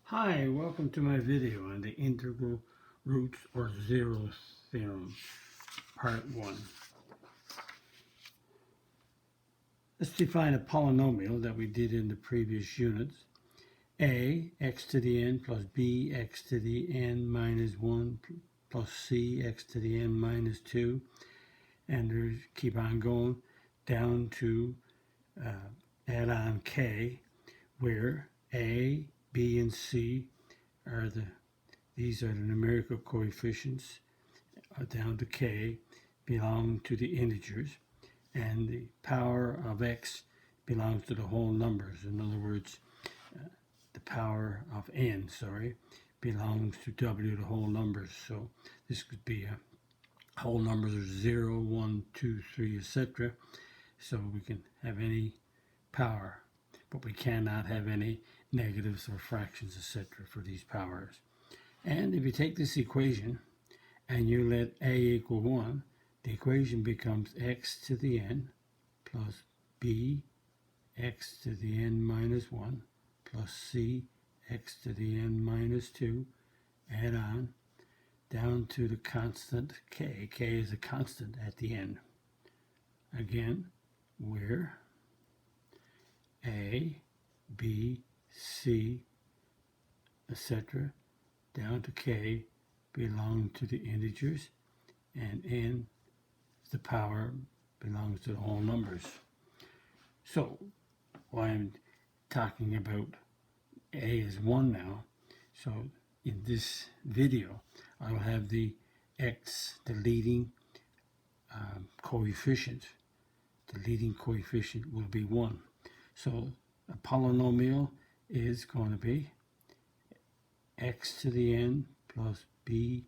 Hi, welcome to my video on the integral roots or zero theorem, part 1. Let's define a polynomial that we did in the previous units. A, x to the n plus b, x to the n minus 1 plus c, x to the n minus 2, and there's, keep on going down to add on k, where a, b, and c are these are the numerical coefficients down to k belong to the integers, and the power of x belongs to the whole numbers. In other words, the power of n, belongs to w, the whole numbers. So this could be whole numbers are 0, 1, 2, 3, etc. So we can have any power, but we cannot have any negatives or fractions, etc. for these powers. And if you take this equation and you let a equal 1, the equation becomes x to the n plus b x to the n minus 1 plus c x to the n minus 2, add on, down to the constant k. K is a constant at the end. Again, where a, b, c, etc. down to k belong to the integers, and n, the power, belongs to the whole numbers. So, while I'm talking about a is 1 now, so in this video I'll have the x, the leading coefficient. The leading coefficient will be 1. So a polynomial is going to be x to the n plus b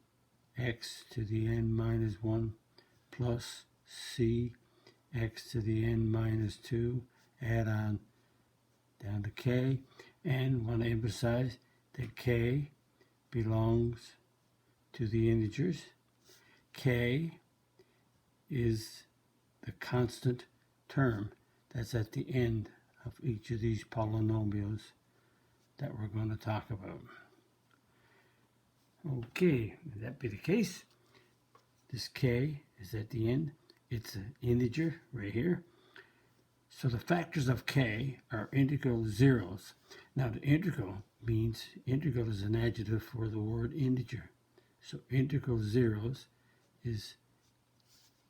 x to the n minus 1 plus c x to the n minus 2, add on down to k, and want to emphasize that k belongs to the integers. K is the constant term that's at the end of each of these polynomials that we're going to talk about. Okay, if that be the case, this k is at the end. It's an integer right here. So the factors of k are integral zeros. Now the integral means, integral is an adjective for the word integer. So integral zeros is,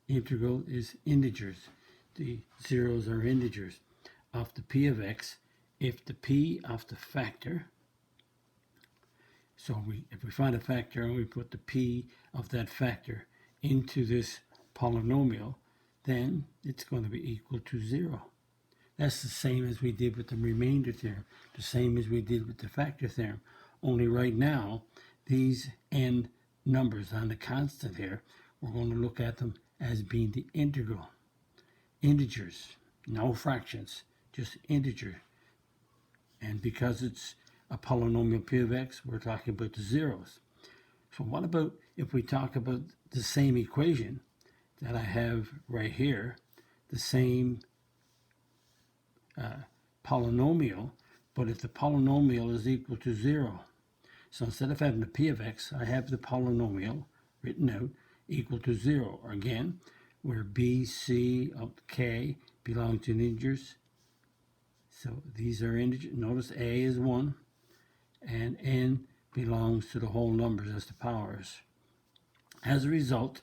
integral is integers. The zeros are integers of the p of x if the p of the factor, so if we find a factor and we put the p of that factor into this polynomial, then it's going to be equal to 0. That's the same as we did with the remainder theorem, the same as we did with the factor theorem. Only right now, these n numbers on the constant here, we're going to look at them as being the integral. Integers, no fractions, just integer. And because it's a polynomial p of x, we're talking about the zeros. So what about if we talk about the same equation that I have right here, the same polynomial, but if the polynomial is equal to 0. So instead of having the p of x, I have the polynomial written out equal to 0. Again, where b, c, up to k belong to integers. So these are integers. Notice a is 1, and n belongs to the whole numbers as the powers. As a result,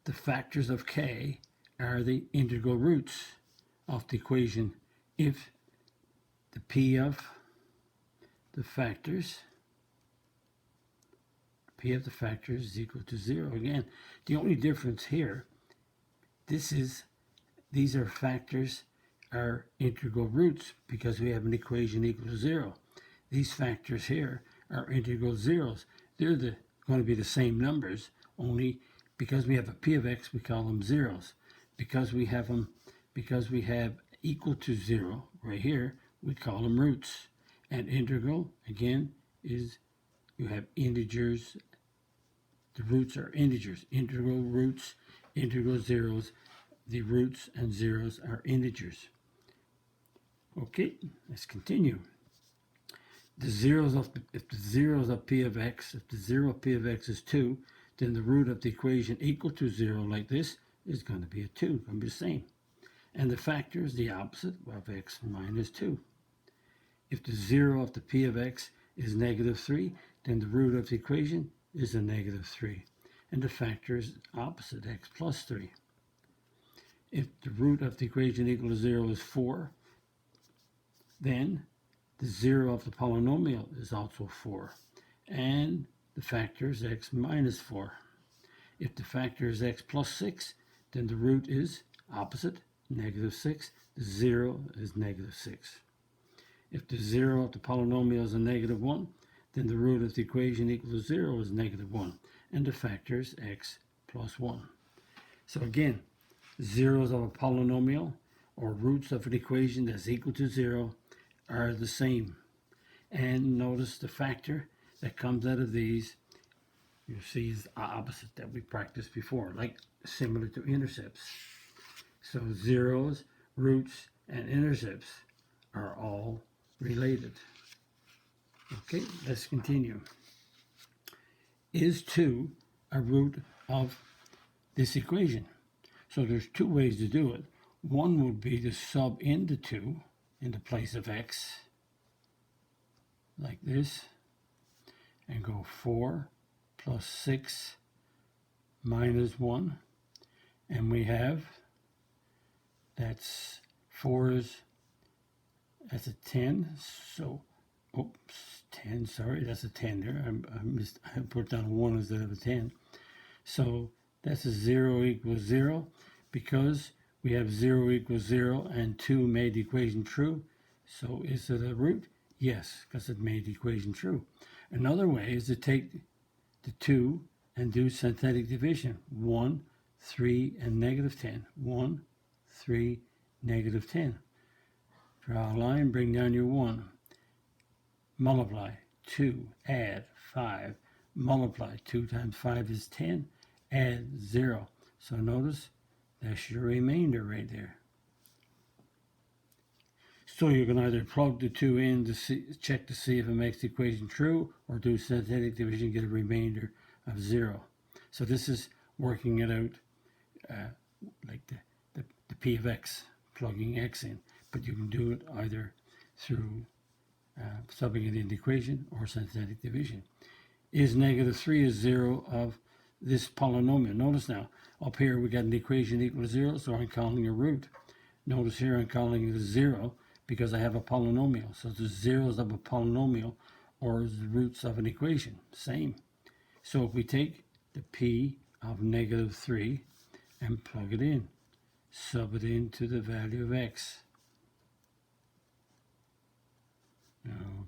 the factors of k are the integral roots of the equation if the p of the factors is equal to 0. Again, the only difference here, these are factors are integral roots because we have an equation equal to 0. These factors here are integral zeros. They're going to be the same numbers, only because we have a p of x, we call them zeros. Because we have equal to 0 right here, we call them roots. And integral, again, is you have integers. The roots are integers. Integral roots, integral zeros. The roots and zeros are integers. Okay, let's continue. the zeros of if the zeros of p of x, if the 0 of p of x is 2, then the root of the equation equal to 0 like this is going to be a 2, going to be the same. And the factor is the opposite of x minus 2. If the 0 of the p of x is negative 3, then the root of the equation is a negative 3. And the factor is opposite, x plus 3. If the root of the equation equal to 0 is 4, then the 0 of the polynomial is also 4. And the factor is x minus 4. If the factor is x plus 6, then the root is opposite, negative 6. The 0 is negative 6. If the 0 of the polynomial is a negative 1, then the root of the equation equal to 0 is negative 1. And the factor is x plus 1. So again, zeros of a polynomial or roots of an equation that's equal to 0 are the same. And notice the factor that comes out of these, you see, is the opposite that we practiced before, like similar to intercepts. So zeros, roots, and intercepts are all related. Okay, let's continue. Is 2 a root of this equation? So there's two ways to do it. One would be to sub into 2 in the place of x, like this, and go 4 plus 6 minus 1. And we have, that's 4 is, that's a 10. So, oops, 10, sorry, that's a 10 there. I put down a 1 instead of a 10. So that's a 0 equals 0 because we have 0 equals 0 and 2 made the equation true. So is it a root? Yes, because it made the equation true. Another way is to take the 2 and do synthetic division. 1, 3, and negative 10. 1, 3, negative 10. Draw a line, bring down your 1. Multiply, 2, add, 5. Multiply, 2 times 5 is 10. Add 0. So notice, that's your remainder right there. So you can either plug the 2 in to check to see if it makes the equation true, or do synthetic division, get a remainder of 0. So this is working it out like the p of x, plugging x in. But you can do it either through subbing it in the equation or synthetic division. Is negative 3 is 0 of this polynomial? Notice now, up here we got an equation equal to 0, so I'm calling a root. Notice here I'm calling it a 0 because I have a polynomial. So the zeros of a polynomial or the roots of an equation, same. So if we take the p of negative 3 and plug it in, sub it into the value of x.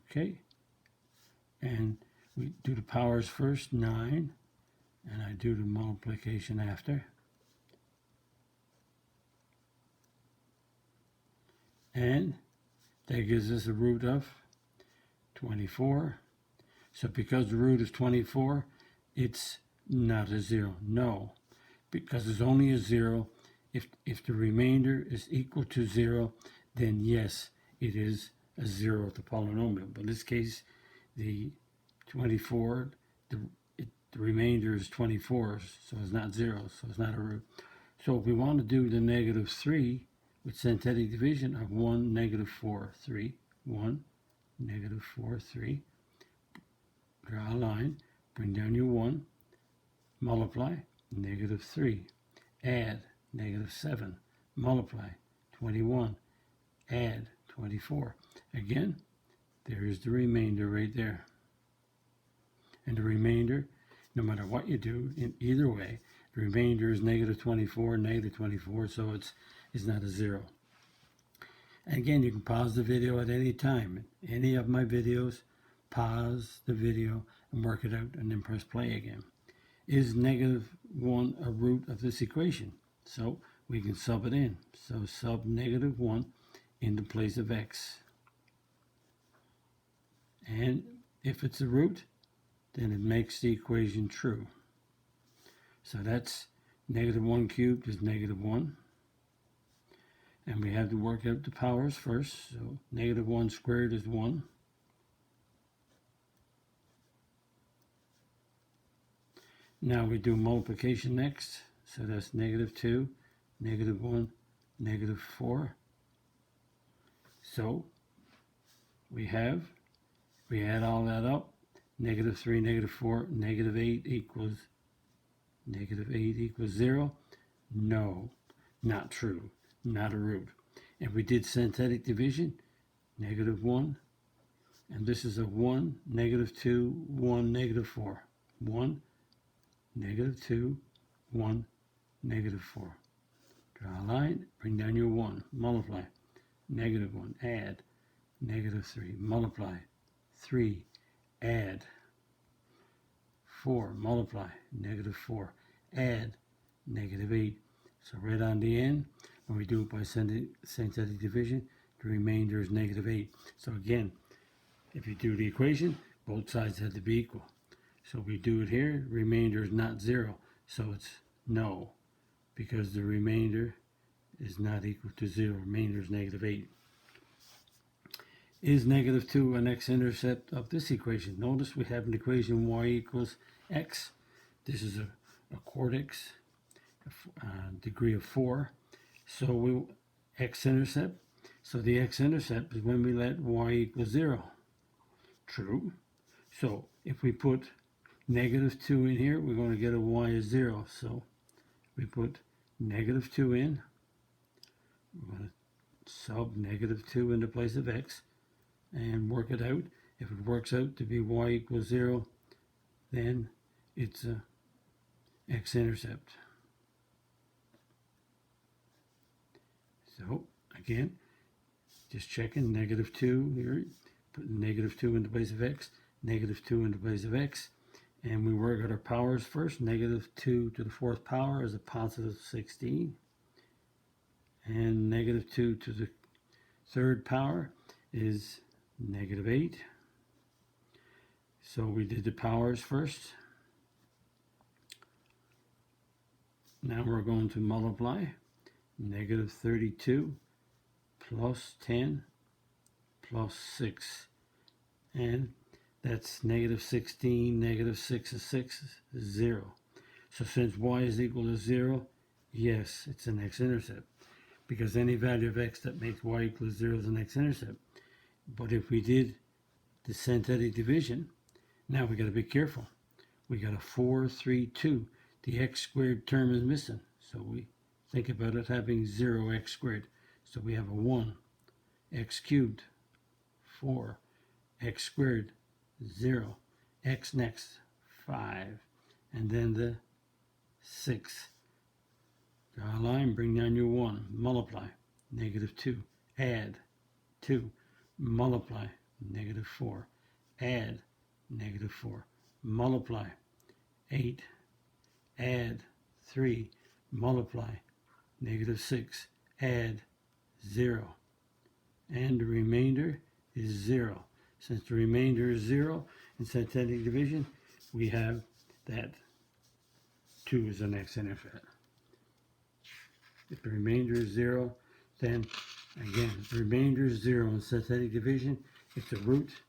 Okay, and we do the powers first, 9, and I do the multiplication after. And that gives us a root of 24. So because the root is 24, it's not a 0. No, because it's only a 0. If the remainder is equal to 0, then yes, it is a 0 of the polynomial. But in this case, the 24, the remainder is 24, so it's not 0, so it's not a root. So if we want to do the negative 3 with synthetic division of 1, negative 4, 3, 1, negative 4, 3, draw a line, bring down your 1, multiply, negative 3, add, negative 7, multiply, 21, add, 24. Again, there is the remainder right there. And the remainder, no matter what you do, in either way, the remainder is negative 24, so it's not a 0. And again, you can pause the video at any time. Any of my videos, pause the video and work it out and then press play again. Is negative 1 a root of this equation? So we can sub it in. So sub negative 1 in the place of x. And if it's a root, then it makes the equation true. So that's negative 1 cubed is negative 1. And we have to work out the powers first. So negative 1 squared is 1. Now we do multiplication next. So that's -2, -1, -4. So we add all that up. -3, -4, -8 equals -0. No, not true, not a root. If we did synthetic division, -1, and this is a 1, -2, 1, -4. 1, -2, 1, -4. Draw a line, bring down your 1, multiply, -1, add, -3, multiply, 3, add, 4, multiply, -4, add, -8. So right on the end, when we do it by synthetic division, the remainder is -8. So again, if you do the equation, both sides have to be equal. So we do it here, remainder is not 0, so it's no, because the remainder is not equal to 0. Remainder is -8. Is -2 an x-intercept of this equation? Notice we have an equation y equals x. This is a quartic, degree of 4. So we x-intercept. So the x-intercept is when we let y equal 0. True. So if we put -2 in here, we're going to get a y is 0. So we put -2 in. We're going to sub -2 into place of x and work it out. If it works out to be y equals 0, then it's a x-intercept. So again, just checking, -2 here, put -2 into place of x, -2 into place of x, and we work out our powers first. -2 to the 4th power is a positive 16, and -2 to the 3rd power is -8. So we did the powers first. Now we're going to multiply. -32 plus 10 plus 6. And that's -16, -6 is 6 is 0. So since y is equal to 0, yes, it's an x-intercept. Because any value of x that makes y equal to 0 is an x-intercept. But if we did the synthetic division, now we got to be careful. We got a 4, 3, 2. The x squared term is missing. So we think about it having 0x squared. So we have a 1, x cubed, 4, x squared, 0, x next, 5, and then the 6. Draw a line, bring down your 1, multiply, -2, add, 2, multiply, -4, add, -4, multiply, 8, add, 3, multiply, -6, add, 0, and the remainder is 0. Since the remainder is 0 in synthetic division, we have that 2 is an x-intercept. If the remainder is 0, then again, if the remainder is 0 in synthetic division, it's a root,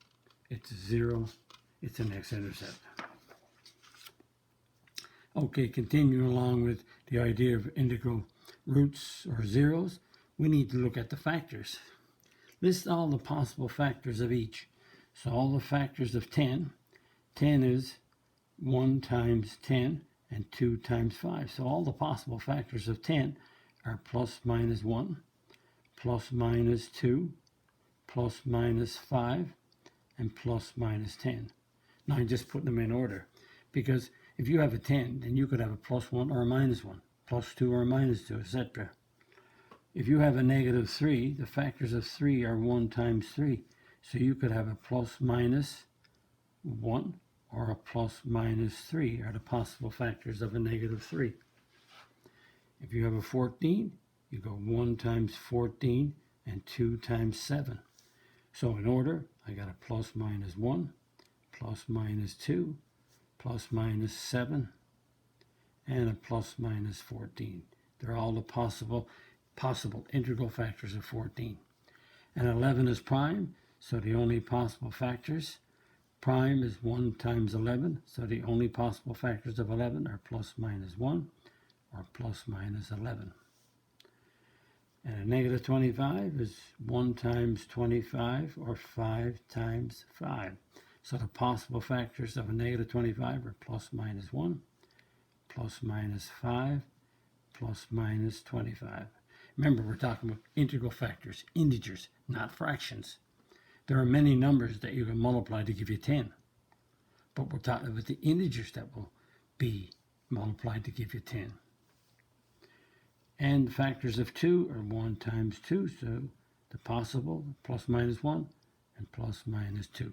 it's 0, it's an x-intercept. Okay, continuing along with the idea of integral roots or zeros, we need to look at the factors. List all the possible factors of each. So all the factors of 10, 10 is 1 times 10 and 2 times 5. So all the possible factors of 10 are plus minus 1, plus minus 2, plus minus 5, and plus minus 10. Now I'm just putting them in order, because if you have a 10, then you could have a plus 1 or a minus 1, plus 2 or a minus 2, etc. If you have a -3, the factors of 3 are 1 times 3. So you could have a plus minus 1 or a plus minus 3 are the possible factors of a -3. If you have a 14, you go 1 times 14 and 2 times 7. So in order, I got a plus minus 1, plus minus 2, plus minus 7, and a plus minus 14. They're all the possible integral factors of 14. And 11 is prime, so the only possible factors Prime is 1 times 11, so the only possible factors of 11 are plus minus 1 or plus minus 11. And a negative 25 is 1 times 25 or 5 times 5. So the possible factors of a negative 25 are plus minus 1, plus minus 5, plus minus 25. Remember, we're talking about integral factors, integers, not fractions. There are many numbers that you can multiply to give you 10. But we're talking about the integers that will be multiplied to give you 10. And the factors of 2 are 1 times 2, so the possible plus minus 1 and plus minus 2.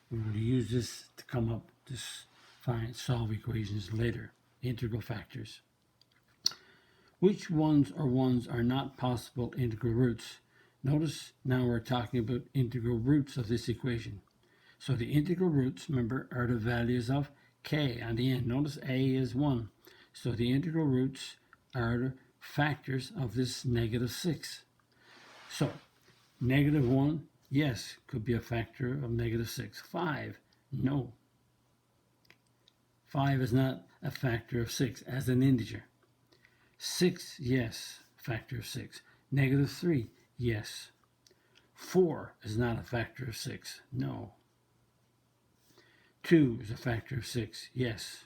We will use this to come up to solve equations later, integral factors. Which ones are not possible integral roots? Notice now we're talking about integral roots of this equation. So the integral roots, remember, are the values of k on the end. Notice a is 1. So the integral roots are the factors of this negative 6. So negative 1, yes, could be a factor of negative 6. 5, no. 5 is not a factor of 6 as an integer. 6, yes, factor of 6. Negative 3, yes. 4 is not a factor of 6, no. 2 is a factor of 6, yes.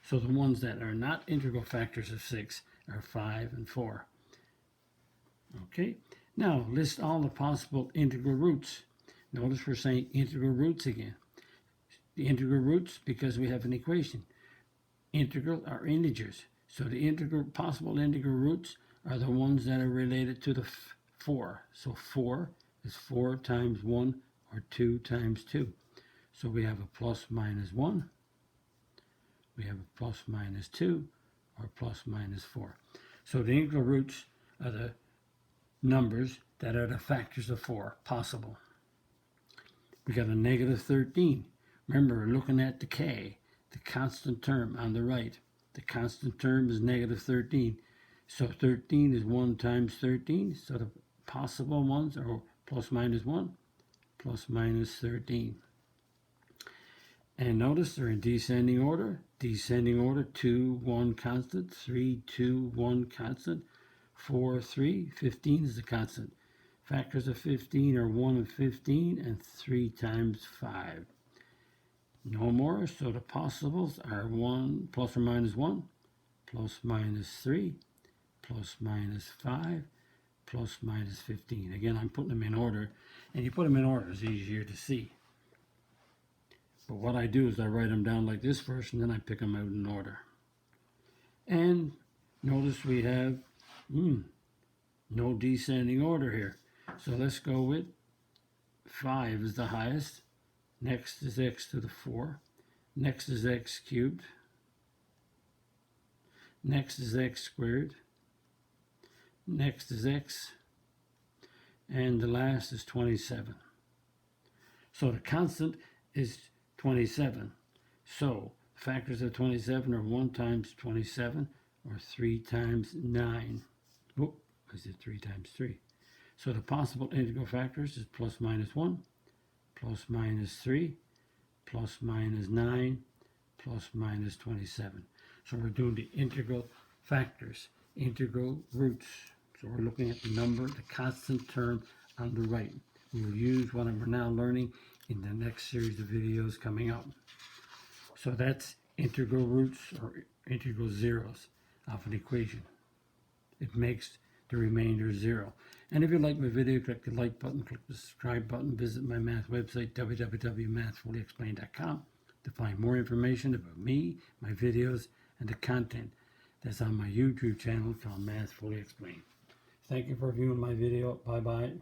So the ones that are not integral factors of 6 are 5 and 4. Okay, now list all the possible integral roots. Notice we're saying integral roots again. The integral roots, because we have an equation. Integral are integers. So the possible integral roots are the ones that are related to the 4. So 4 is 4 times 1 or 2 times 2. So we have a plus minus 1, we have a plus minus 2, or plus minus 4. So the integral roots are the numbers that are the factors of 4, possible. We got a negative 13. Remember, we're looking at the k, the constant term on the right. The constant term is negative 13. So 13 is 1 times 13. So the possible ones are plus minus 1, plus minus 13. And notice they're in descending order. Descending order, 2, 1 constant, 3, 2, 1 constant, 4, 3, 15 is the constant. Factors of 15 are 1 and 15 and 3 times 5. No more, so the possibles are 1 plus or minus 1, plus minus 3, plus minus 5, plus minus 15. Again, I'm putting them in order, and you put them in order, it's easier to see. But what I do is I write them down like this first, and then I pick them out in order. And notice we have no descending order here. So let's go with 5 is the highest. Next is x to the 4. Next is x cubed. Next is x squared. Next is x. And the last is 27. So the constant is 27. So factors of 27 are 1 times 27 or 3 times 9. Oh, I said 3 times 3. So the possible integral factors is plus minus 1, plus minus 3, plus minus 9, plus minus 27. So we're doing the integral factors, integral roots. So we're looking at the number, the constant term on the right. We will use what we're now learning in the next series of videos coming up. So that's integral roots or integral zeros of an equation. It makes the remainder 0. And if you like my video, click the like button, click the subscribe button, visit my math website, www.mathfullyexplained.com, to find more information about me, my videos, and the content that's on my YouTube channel called Math Fully Explained. Thank you for viewing my video. Bye-bye.